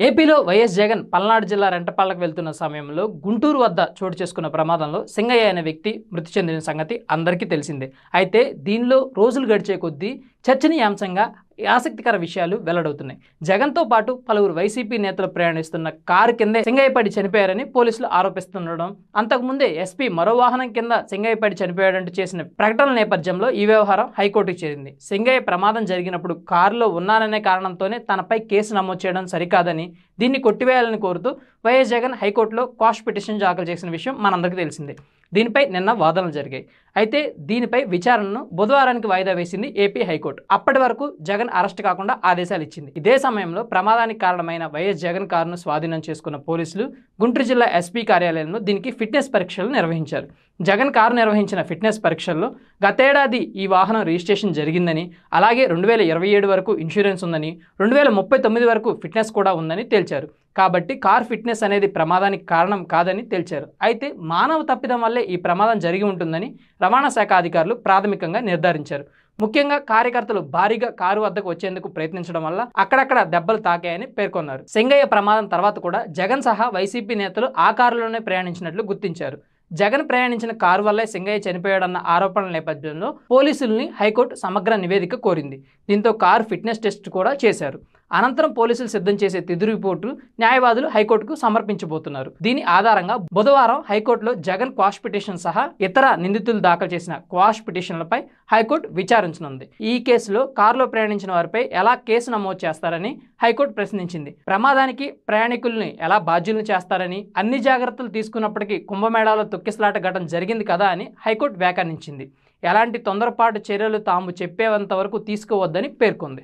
ఏపీలో వైఎస్ జగన్ పల్నాడు జిల్లా రెంటపాళ్లకు వెళ్తున్న సమయంలో గుంటూరు వద్ద చోటు చేసుకున్న ప్రమాదంలో సింగయ్య అనే వ్యక్తి మృతి చెందిన సంగతి అందరికీ తెలిసిందే. అయితే దీనిలో రోజులు గడిచే కొద్దీ చర్చనీయాంశంగా ఆసక్తికర విషయాలు వెల్లడవుతున్నాయి. జగన్తో పాటు పలువురు వైసీపీ నేతలు ప్రయాణిస్తున్న కారు కిందే సింగయ్య పడి చనిపోయారని పోలీసులు ఆరోపిస్తుండడం, అంతకుముందే ఎస్పీ మరో వాహనం కింద సింగయ్య పడి చనిపోయాడంటూ చేసిన ప్రకటనల నేపథ్యంలో ఈ వ్యవహారం హైకోర్టుకు చేరింది. సింగయ్య ప్రమాదం జరిగినప్పుడు కారులో ఉన్నాననే కారణంతోనే తనపై కేసు నమోదు చేయడం సరికాదని, దీన్ని కొట్టివేయాలని కోరుతూ వైఎస్ జగన్ హైకోర్టులో క్వాష్ పిటిషన్ దాఖలు చేసిన విషయం మనందరికీ తెలిసిందే. దీనిపై నిన్న వాదనలు జరిగాయి. అయితే దీనిపై విచారణను బుధవారానికి వాయిదా వేసింది ఏపీ హైకోర్టు. అప్పటి వరకు జగన్ అరెస్ట్ కాకుండా ఆదేశాలు ఇచ్చింది. ఇదే సమయంలో ప్రమాదానికి కారణమైన వైఎస్ జగన్ కారును స్వాధీనం చేసుకున్న పోలీసులు గుంటూరు జిల్లా ఎస్పీ కార్యాలయంలో దీనికి ఫిట్నెస్ పరీక్షలు నిర్వహించారు. జగన్ కారు నిర్వహించిన ఫిట్నెస్ పరీక్షల్లో గతేడాది ఈ వాహనం రిజిస్ట్రేషన్ జరిగిందని, అలాగే 2027 వరకు ఇన్సూరెన్స్ ఉందని, 2039 వరకు ఫిట్నెస్ కూడా ఉందని తేల్చారు. కాబట్టి కార్ ఫిట్నెస్ అనేది ప్రమాదానికి కారణం కాదని తేల్చారు. అయితే మానవ తప్పిదం వల్లే ఈ ప్రమాదం జరిగి ఉంటుందని రవాణా శాఖ అధికారులు ప్రాథమికంగా నిర్ధారించారు. ముఖ్యంగా కార్యకర్తలు భారీగా కారు వద్దకు వచ్చేందుకు ప్రయత్నించడం వల్ల అక్కడక్కడ దెబ్బలు తాకాయని పేర్కొన్నారు. సింగయ్య ప్రమాదం తర్వాత కూడా జగన్ సహా వైసీపీ నేతలు ఆ కారులోనే ప్రయాణించినట్లు గుర్తించారు. జగన్ ప్రయాణించిన కారు వల్లే సింగయ్య చనిపోయాడన్న ఆరోపణల నేపథ్యంలో పోలీసుల్ని హైకోర్టు సమగ్ర నివేదిక కోరింది. దీంతో కారు ఫిట్నెస్ టెస్ట్ కూడా చేశారు. అనంతరం పోలీసులు సిద్ధం చేసే తుది రిపోర్టు న్యాయవాదులు హైకోర్టుకు సమర్పించబోతున్నారు. దీని ఆధారంగా బుధవారం హైకోర్టులో జగన్ క్వాష్ పిటిషన్ సహా ఇతర నిందితులు దాఖలు చేసిన క్వాష్ పిటిషన్లపై హైకోర్టు విచారించనుంది. ఈ కేసులో కారులో ప్రయాణించిన వారిపై ఎలా కేసు నమోదు చేస్తారని హైకోర్టు ప్రశ్నించింది. ప్రమాదానికి ప్రయాణికుల్ని ఎలా బాధ్యులను చేస్తారని, అన్ని జాగ్రత్తలు తీసుకున్నప్పటికీ కుంభమేళాలో తొక్కిసలాట ఘటన జరిగింది కదా అని హైకోర్టు వ్యాఖ్యానించింది. ఎలాంటి తొందరపాటు చర్యలు తాము చెప్పేంత వరకు తీసుకోవద్దని పేర్కొంది.